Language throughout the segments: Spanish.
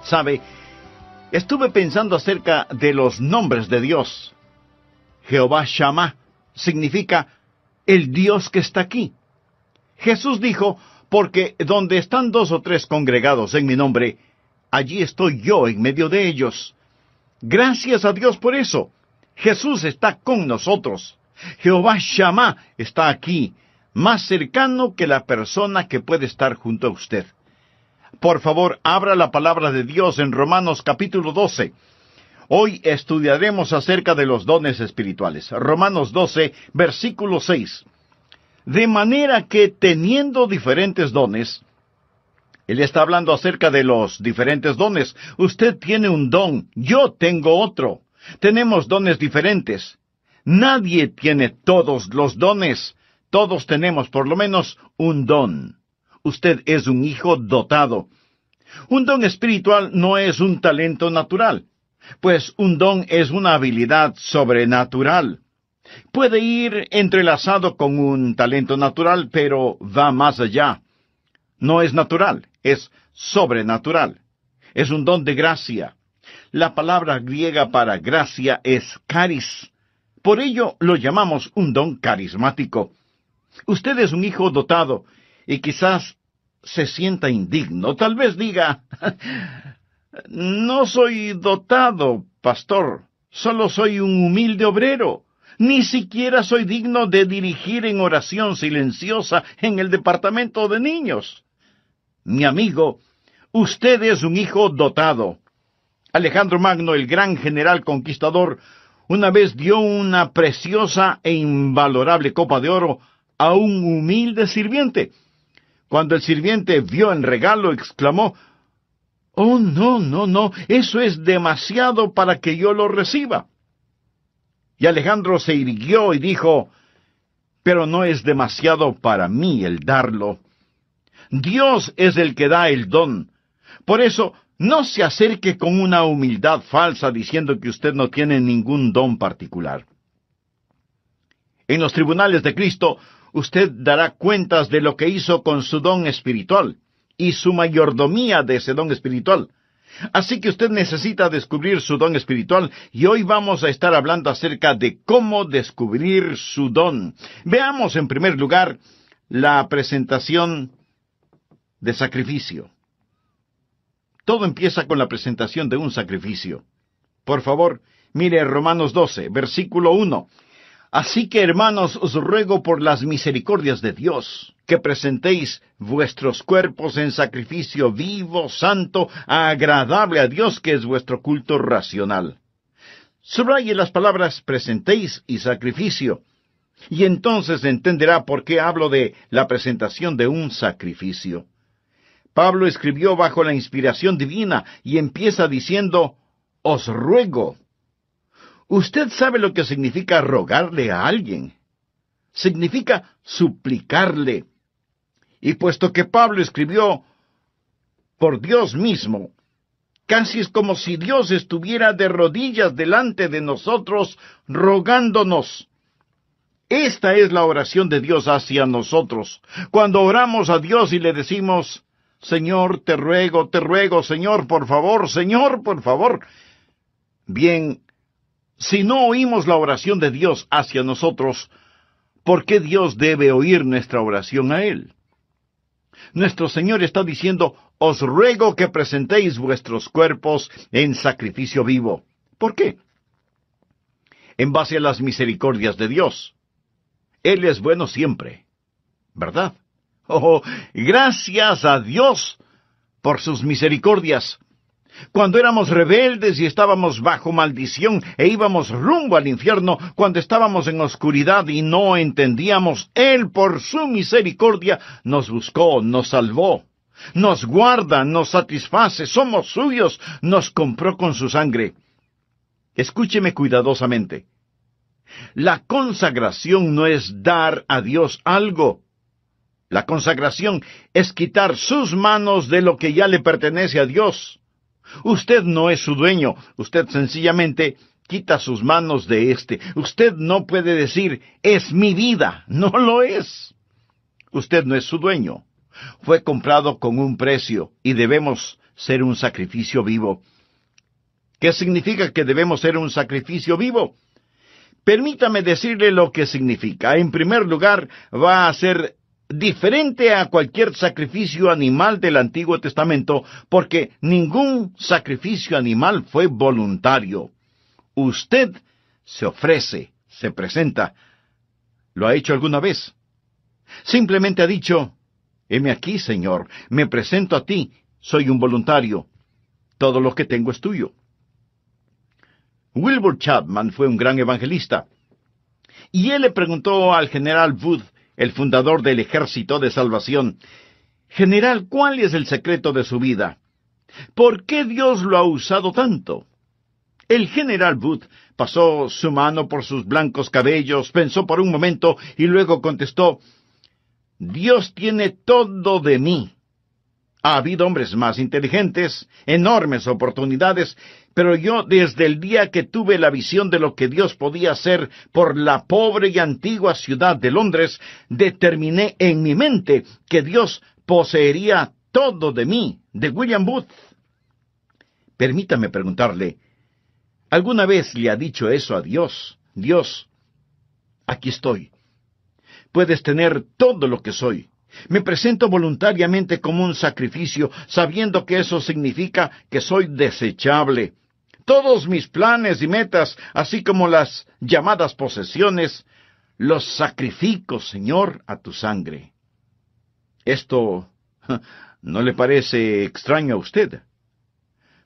¿Sabe? Estuve pensando acerca de los nombres de Dios. Jehová Shammah significa el Dios que está aquí. Jesús dijo, porque donde están 2 o 3 congregados en mi nombre, allí estoy yo en medio de ellos. Gracias a Dios por eso. Jesús está con nosotros. Jehová Shammah está aquí, más cercano que la persona que puede estar junto a usted. Por favor, abra la palabra de Dios en Romanos capítulo 12. Hoy estudiaremos acerca de los dones espirituales. Romanos 12, versículo 6. De manera que teniendo diferentes dones, él está hablando acerca de los diferentes dones. Usted tiene un don, yo tengo otro. Tenemos dones diferentes. Nadie tiene todos los dones. Todos tenemos por lo menos un don. Usted es un hijo dotado. Un don espiritual no es un talento natural, pues un don es una habilidad sobrenatural. Puede ir entrelazado con un talento natural, pero va más allá. No es natural, es sobrenatural. Es un don de gracia. La palabra griega para gracia es charis. Por ello lo llamamos un don carismático. Usted es un hijo dotado, y quizás se sienta indigno. Tal vez diga, no soy dotado, pastor, solo soy un humilde obrero. Ni siquiera soy digno de dirigir en oración silenciosa en el departamento de niños. Mi amigo, usted es un hijo dotado. Alejandro Magno, el gran general conquistador, una vez dio una preciosa e invalorable copa de oro a un humilde sirviente. Cuando el sirviente vio el regalo, exclamó, «Oh, no, eso es demasiado para que yo lo reciba». Y Alejandro se irguió y dijo, «Pero no es demasiado para mí el darlo. Dios es el que da el don. Por eso, no se acerque con una humildad falsa diciendo que usted no tiene ningún don particular». En los tribunales de Cristo, usted dará cuentas de lo que hizo con su don espiritual y su mayordomía de ese don espiritual. Así que usted necesita descubrir su don espiritual, y hoy vamos a estar hablando acerca de cómo descubrir su don. Veamos en primer lugar la presentación de sacrificio. Todo empieza con la presentación de un sacrificio. Por favor, mire Romanos 12, versículo 1. Así que, hermanos, os ruego por las misericordias de Dios, que presentéis vuestros cuerpos en sacrificio vivo, santo, agradable a Dios, que es vuestro culto racional. Subraye las palabras presentéis y sacrificio, y entonces entenderá por qué hablo de la presentación de un sacrificio. Pablo escribió bajo la inspiración divina y empieza diciendo, os ruego. Usted sabe lo que significa rogarle a alguien. Significa suplicarle. Y puesto que Pablo escribió por Dios mismo, casi es como si Dios estuviera de rodillas delante de nosotros, rogándonos. Esta es la oración de Dios hacia nosotros. Cuando oramos a Dios y le decimos, Señor, te ruego, Señor, por favor, Señor, por favor. Bien, si no oímos la oración de Dios hacia nosotros, ¿por qué Dios debe oír nuestra oración a Él? Nuestro Señor está diciendo, os ruego que presentéis vuestros cuerpos en sacrificio vivo. ¿Por qué? En base a las misericordias de Dios. Él es bueno siempre, ¿verdad? Oh, gracias a Dios por sus misericordias. Cuando éramos rebeldes y estábamos bajo maldición e íbamos rumbo al infierno, cuando estábamos en oscuridad y no entendíamos, Él por su misericordia nos buscó, nos salvó, nos guarda, nos satisface, somos suyos, nos compró con su sangre. Escúcheme cuidadosamente. La consagración no es dar a Dios algo. La consagración es quitar sus manos de lo que ya le pertenece a Dios. Usted no es su dueño, usted sencillamente quita sus manos de éste. Usted no puede decir, es mi vida, no lo es. Usted no es su dueño. Fue comprado con un precio y debemos ser un sacrificio vivo. ¿Qué significa que debemos ser un sacrificio vivo? Permítame decirle lo que significa. En primer lugar, va a ser diferente a cualquier sacrificio animal del Antiguo Testamento, porque ningún sacrificio animal fue voluntario. Usted se ofrece, se presenta. ¿Lo ha hecho alguna vez? Simplemente ha dicho, heme aquí, Señor, me presento a ti, soy un voluntario. Todo lo que tengo es tuyo. Wilbur Chapman fue un gran evangelista, y él le preguntó al general Wood, el fundador del Ejército de Salvación, «General, ¿cuál es el secreto de su vida? ¿Por qué Dios lo ha usado tanto?» El general Wood pasó su mano por sus blancos cabellos, pensó por un momento y luego contestó, «Dios tiene todo de mí. Ha habido hombres más inteligentes, enormes oportunidades, pero yo desde el día que tuve la visión de lo que Dios podía hacer por la pobre y antigua ciudad de Londres, determiné en mi mente que Dios poseería todo de mí», de William Booth. Permítame preguntarle, ¿alguna vez le ha dicho eso a Dios? Dios, aquí estoy. Puedes tener todo lo que soy. Me presento voluntariamente como un sacrificio, sabiendo que eso significa que soy desechable. Todos mis planes y metas, así como las llamadas posesiones, los sacrifico, Señor, a tu sangre. ¿Esto no le parece extraño a usted?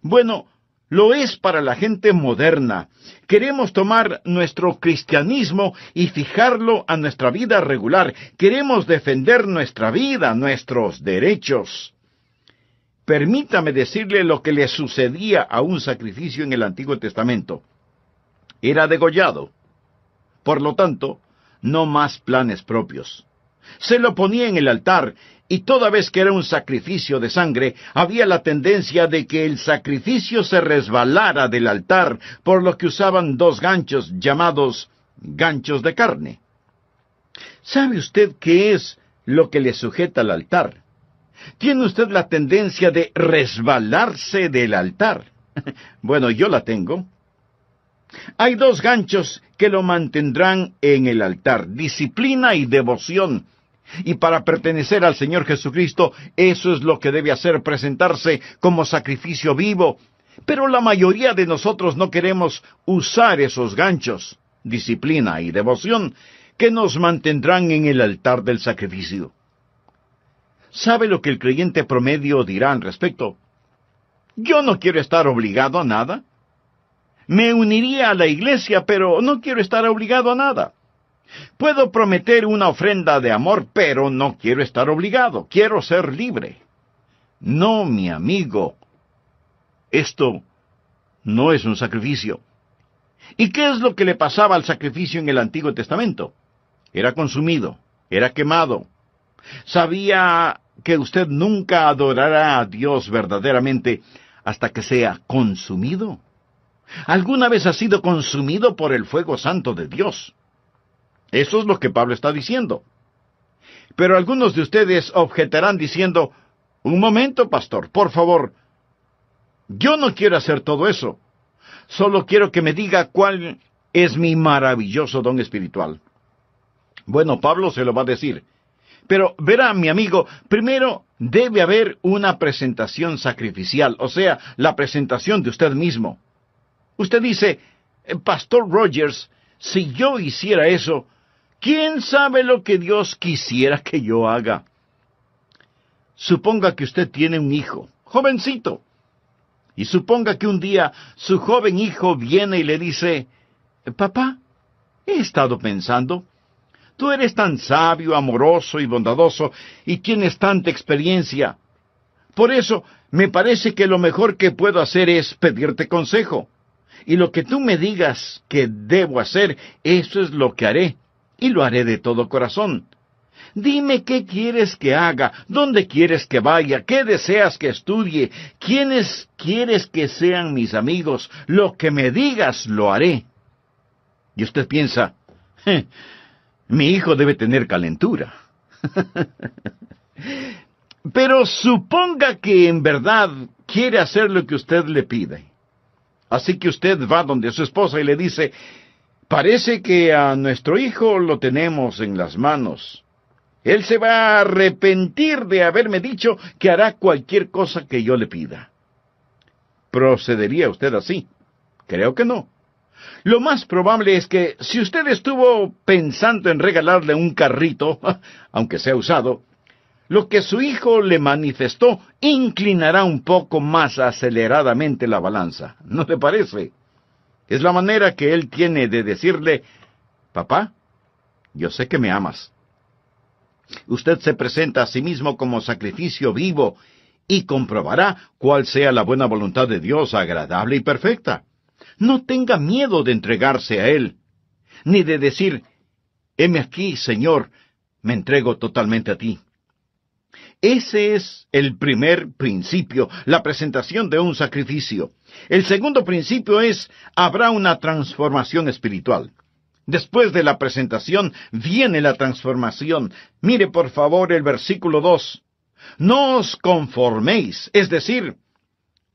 Bueno, lo es para la gente moderna. Queremos tomar nuestro cristianismo y fijarlo a nuestra vida regular. Queremos defender nuestra vida, nuestros derechos. Permítame decirle lo que le sucedía a un sacrificio en el Antiguo Testamento. Era degollado. Por lo tanto, no más planes propios. Se lo ponía en el altar, y toda vez que era un sacrificio de sangre, había la tendencia de que el sacrificio se resbalara del altar, por lo que usaban dos ganchos llamados ganchos de carne. ¿Sabe usted qué es lo que le sujeta al altar? ¿Tiene usted la tendencia de resbalarse del altar? Bueno, yo la tengo. Hay dos ganchos que lo mantendrán en el altar: disciplina y devoción. Y para pertenecer al Señor Jesucristo, eso es lo que debe hacer, presentarse como sacrificio vivo. Pero la mayoría de nosotros no queremos usar esos ganchos, disciplina y devoción, que nos mantendrán en el altar del sacrificio. ¿Sabe lo que el creyente promedio dirá al respecto? Yo no quiero estar obligado a nada. Me uniría a la iglesia, pero no quiero estar obligado a nada. Puedo prometer una ofrenda de amor, pero no quiero estar obligado. Quiero ser libre. No, mi amigo. Esto no es un sacrificio. ¿Y qué es lo que le pasaba al sacrificio en el Antiguo Testamento? Era consumido, era quemado. ¿Sabía que usted nunca adorará a Dios verdaderamente hasta que sea consumido? ¿Alguna vez ha sido consumido por el fuego santo de Dios? Eso es lo que Pablo está diciendo. Pero algunos de ustedes objetarán diciendo, un momento, pastor, por favor, yo no quiero hacer todo eso. Solo quiero que me diga cuál es mi maravilloso don espiritual. Bueno, Pablo se lo va a decir. Pero verá, mi amigo, primero debe haber una presentación sacrificial, o sea, la presentación de usted mismo. Usted dice, Pastor Rogers, si yo hiciera eso, ¿quién sabe lo que Dios quisiera que yo haga? Suponga que usted tiene un hijo, jovencito, y suponga que un día su joven hijo viene y le dice, Papá, he estado pensando, tú eres tan sabio, amoroso y bondadoso, y tienes tanta experiencia. Por eso, me parece que lo mejor que puedo hacer es pedirte consejo. Y lo que tú me digas que debo hacer, eso es lo que haré, y lo haré de todo corazón. Dime qué quieres que haga, dónde quieres que vaya, qué deseas que estudie, quiénes quieres que sean mis amigos. Lo que me digas, lo haré. Y usted piensa, mi hijo debe tener calentura. Pero suponga que en verdad quiere hacer lo que usted le pide. Así que usted va donde su esposa y le dice, parece que a nuestro hijo lo tenemos en las manos. Él se va a arrepentir de haberme dicho que hará cualquier cosa que yo le pida. ¿Procedería usted así? Creo que no. Lo más probable es que si usted estuvo pensando en regalarle un carrito, aunque sea usado, lo que su hijo le manifestó inclinará un poco más aceleradamente la balanza. ¿No le parece? Es la manera que él tiene de decirle, papá, yo sé que me amas. Usted se presenta a sí mismo como sacrificio vivo y comprobará cuál sea la buena voluntad de Dios, agradable y perfecta. No tenga miedo de entregarse a Él, ni de decir, heme aquí, Señor, me entrego totalmente a ti. Ese es el primer principio, la presentación de un sacrificio. El segundo principio es, habrá una transformación espiritual. Después de la presentación viene la transformación. Mire por favor el versículo 2. No os conforméis, es decir,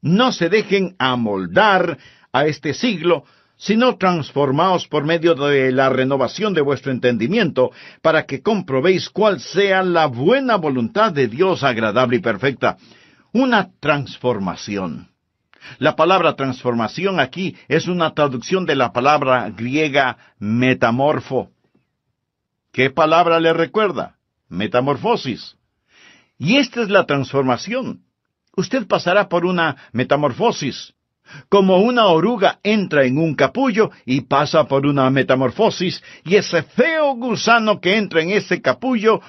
no se dejen amoldar a este siglo, sino transformaos por medio de la renovación de vuestro entendimiento, para que comprobéis cuál sea la buena voluntad de Dios agradable y perfecta. Una transformación. La palabra transformación aquí es una traducción de la palabra griega metamorfo. ¿Qué palabra le recuerda? Metamorfosis. Y esta es la transformación. Usted pasará por una metamorfosis. Como una oruga entra en un capullo y pasa por una metamorfosis, y ese feo gusano que entra en ese capullo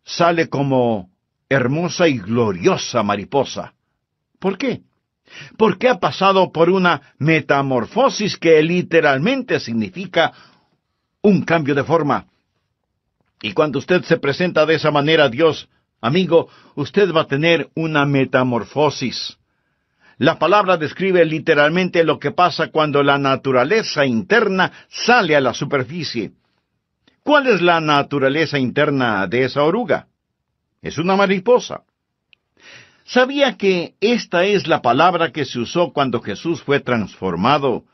sale como hermosa y gloriosa mariposa. ¿Por qué? Porque ha pasado por una metamorfosis que literalmente significa un cambio de forma. Y cuando usted se presenta de esa manera a Dios, amigo, usted va a tener una metamorfosis. La palabra describe literalmente lo que pasa cuando la naturaleza interna sale a la superficie. ¿Cuál es la naturaleza interna de esa oruga? Es una mariposa. ¿Sabía que esta es la palabra que se usó cuando Jesús fue transformado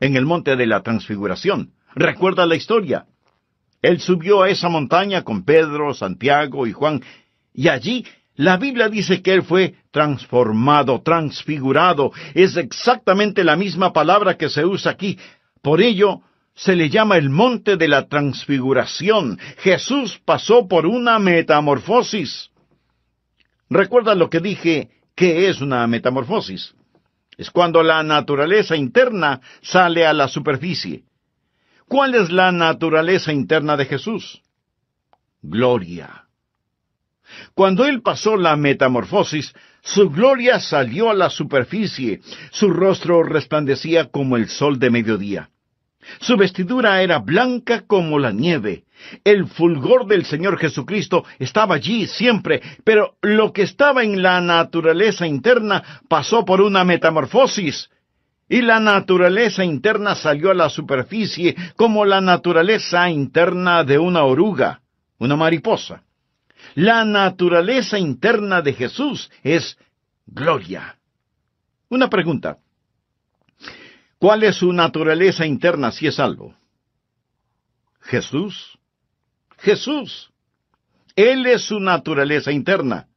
en el monte de la transfiguración? ¿Recuerda la historia? Él subió a esa montaña con Pedro, Santiago y Juan, y allí la Biblia dice que él fue transformado, transfigurado. Es exactamente la misma palabra que se usa aquí. Por ello, se le llama el monte de la transfiguración. Jesús pasó por una metamorfosis. ¿Recuerda lo que dije? ¿Qué es una metamorfosis? Es cuando la naturaleza interna sale a la superficie. ¿Cuál es la naturaleza interna de Jesús? Gloria. Cuando Él pasó la metamorfosis, su gloria salió a la superficie, su rostro resplandecía como el sol de mediodía. Su vestidura era blanca como la nieve. El fulgor del Señor Jesucristo estaba allí siempre, pero lo que estaba en la naturaleza interna pasó por una metamorfosis, y la naturaleza interna salió a la superficie como la naturaleza interna de una oruga, una mariposa. La naturaleza interna de Jesús es gloria. Una pregunta. ¿Cuál es su naturaleza interna si es salvo? Jesús. Jesús. Él es su naturaleza interna.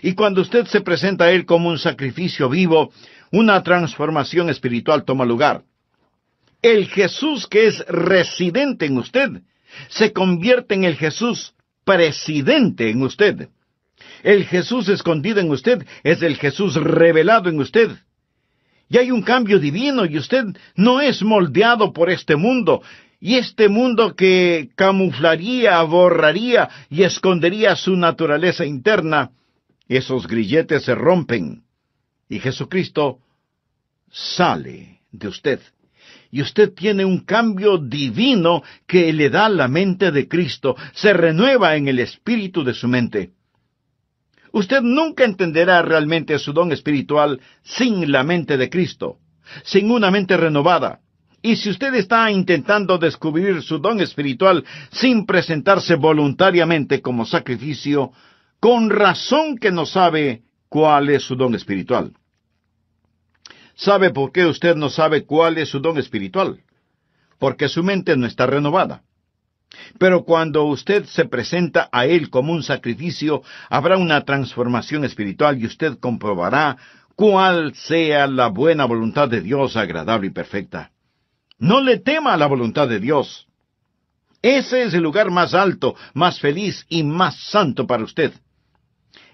Y cuando usted se presenta a Él como un sacrificio vivo, una transformación espiritual toma lugar. El Jesús que es residente en usted se convierte en el Jesús presidente en usted. El Jesús escondido en usted es el Jesús revelado en usted. Y hay un cambio divino y usted no es moldeado por este mundo. Y este mundo que camuflaría, borraría y escondería su naturaleza interna, esos grilletes se rompen. Y Jesucristo sale de usted. Y usted tiene un cambio divino que le da la mente de Cristo, se renueva en el espíritu de su mente. Usted nunca entenderá realmente su don espiritual sin la mente de Cristo, sin una mente renovada. Y si usted está intentando descubrir su don espiritual sin presentarse voluntariamente como sacrificio, Con razón que no sabe cuál es su don espiritual. ¿Sabe por qué usted no sabe cuál es su don espiritual? Porque su mente no está renovada. Pero cuando usted se presenta a Él como un sacrificio, habrá una transformación espiritual y usted comprobará cuál sea la buena voluntad de Dios, agradable y perfecta. No le tema a la voluntad de Dios. Ese es el lugar más alto, más feliz y más santo para usted.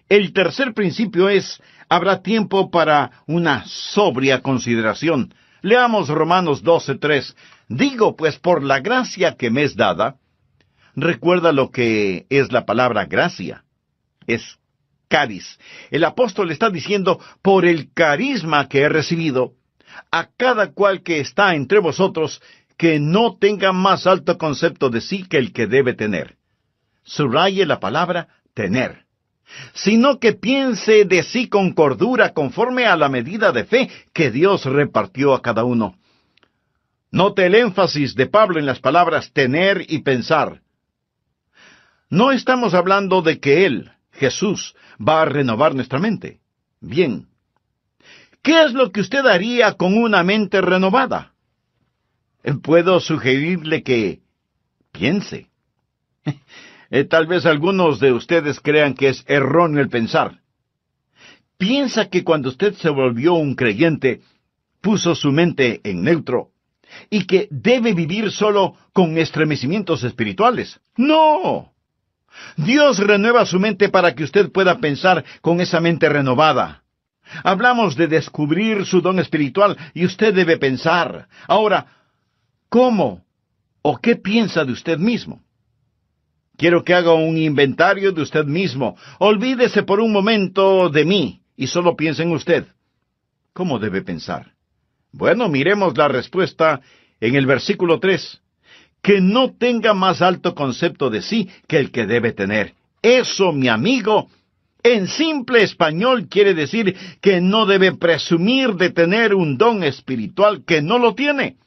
El tercer principio es, habrá tiempo para una sobria consideración. Leamos Romanos 12:3. Digo, pues, por la gracia que me es dada. Recuerda lo que es la palabra gracia. Es caris. El apóstol está diciendo, por el carisma que he recibido, a cada cual que está entre vosotros, que no tenga más alto concepto de sí que el que debe tener. Subraye la palabra tener. Sino que piense de sí con cordura conforme a la medida de fe que Dios repartió a cada uno. Note el énfasis de Pablo en las palabras tener y pensar. No estamos hablando de que Él, Jesús, va a renovar nuestra mente. Bien. ¿Qué es lo que usted haría con una mente renovada? Puedo sugerirle que piense. Tal vez algunos de ustedes crean que es erróneo el pensar. Piensa que cuando usted se volvió un creyente, puso su mente en neutro, y que debe vivir solo con estremecimientos espirituales. ¡No! Dios renueva su mente para que usted pueda pensar con esa mente renovada. Hablamos de descubrir su don espiritual y usted debe pensar. Ahora, ¿cómo o qué piensa de usted mismo? Quiero que haga un inventario de usted mismo. Olvídese por un momento de mí y solo piense en usted. ¿Cómo debe pensar? Bueno, miremos la respuesta en el versículo 3. Que no tenga más alto concepto de sí que el que debe tener. Eso, mi amigo, en simple español quiere decir que no debe presumir de tener un don espiritual que no lo tiene.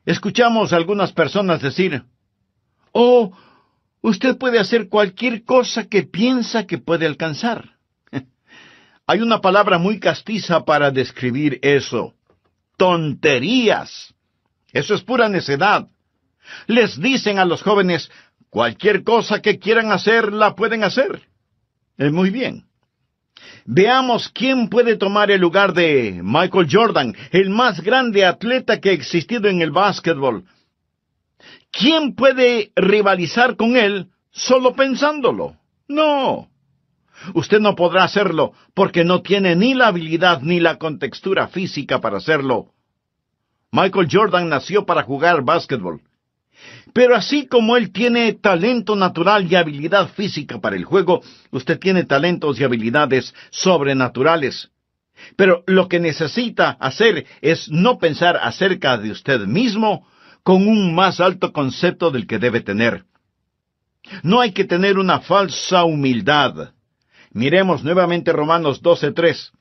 Escuchamos a algunas personas decir, «Oh, usted puede hacer cualquier cosa que piensa que puede alcanzar». Hay una palabra muy castiza para describir eso. Tonterías. Eso es pura necedad. Les dicen a los jóvenes, cualquier cosa que quieran hacer, la pueden hacer. Muy bien. Veamos quién puede tomar el lugar de Michael Jordan, el más grande atleta que ha existido en el básquetbol. ¿Quién puede rivalizar con él solo pensándolo? No. Usted no podrá hacerlo porque no tiene ni la habilidad ni la contextura física para hacerlo. Michael Jordan nació para jugar básquetbol. Pero así como él tiene talento natural y habilidad física para el juego, usted tiene talentos y habilidades sobrenaturales. Pero lo que necesita hacer es no pensar acerca de usted mismo con un más alto concepto del que debe tener. No hay que tener una falsa humildad. Miremos nuevamente Romanos 12:3.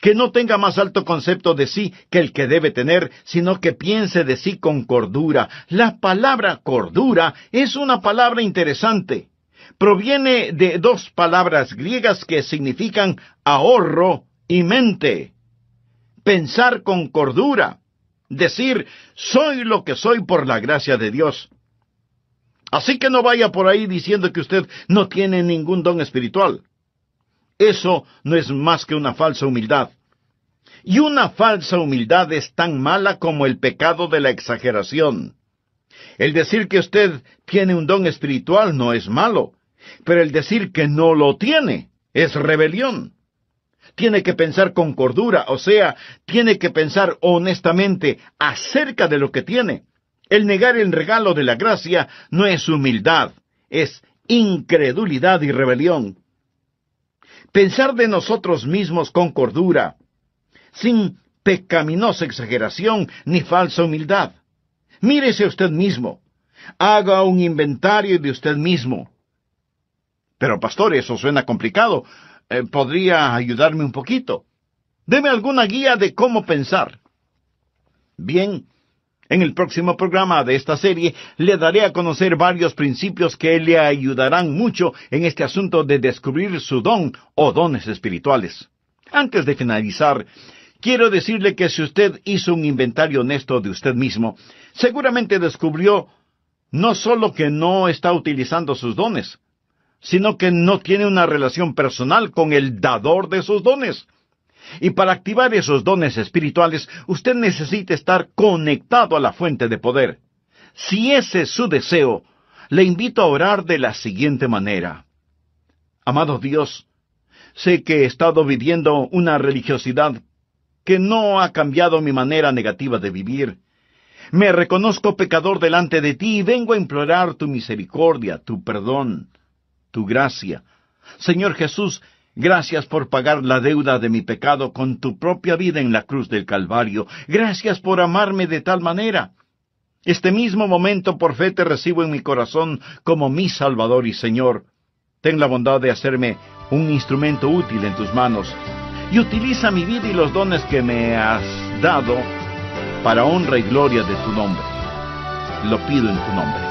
Que no tenga más alto concepto de sí que el que debe tener, sino que piense de sí con cordura. La palabra cordura es una palabra interesante. Proviene de dos palabras griegas que significan ahorro y mente. Pensar con cordura. Decir, soy lo que soy por la gracia de Dios. Así que no vaya por ahí diciendo que usted no tiene ningún don espiritual. Eso no es más que una falsa humildad. Y una falsa humildad es tan mala como el pecado de la exageración. El decir que usted tiene un don espiritual no es malo, pero el decir que no lo tiene es rebelión. Tiene que pensar con cordura, o sea, tiene que pensar honestamente acerca de lo que tiene. El negar el regalo de la gracia no es humildad, es incredulidad y rebelión. Pensar de nosotros mismos con cordura, sin pecaminosa exageración ni falsa humildad. Mírese a usted mismo. Haga un inventario de usted mismo. Pero, pastor, eso suena complicado. ¿Podría ayudarme un poquito? Deme alguna guía de cómo pensar. Bien, En el próximo programa de esta serie le daré a conocer varios principios que le ayudarán mucho en este asunto de descubrir su don o dones espirituales. Antes de finalizar, quiero decirle que si usted hizo un inventario honesto de usted mismo, seguramente descubrió no solo que no está utilizando sus dones, sino que no tiene una relación personal con el dador de sus dones. Y para activar esos dones espirituales, usted necesita estar conectado a la fuente de poder. Si ese es su deseo, le invito a orar de la siguiente manera. Amado Dios, sé que he estado viviendo una religiosidad que no ha cambiado mi manera negativa de vivir. Me reconozco pecador delante de ti y vengo a implorar tu misericordia, tu perdón, tu gracia. Señor Jesús, gracias por pagar la deuda de mi pecado con tu propia vida en la cruz del Calvario. Gracias por amarme de tal manera. Este mismo momento por fe te recibo en mi corazón como mi Salvador y Señor. Ten la bondad de hacerme un instrumento útil en tus manos y utiliza mi vida y los dones que me has dado para honra y gloria de tu nombre. Lo pido en tu nombre.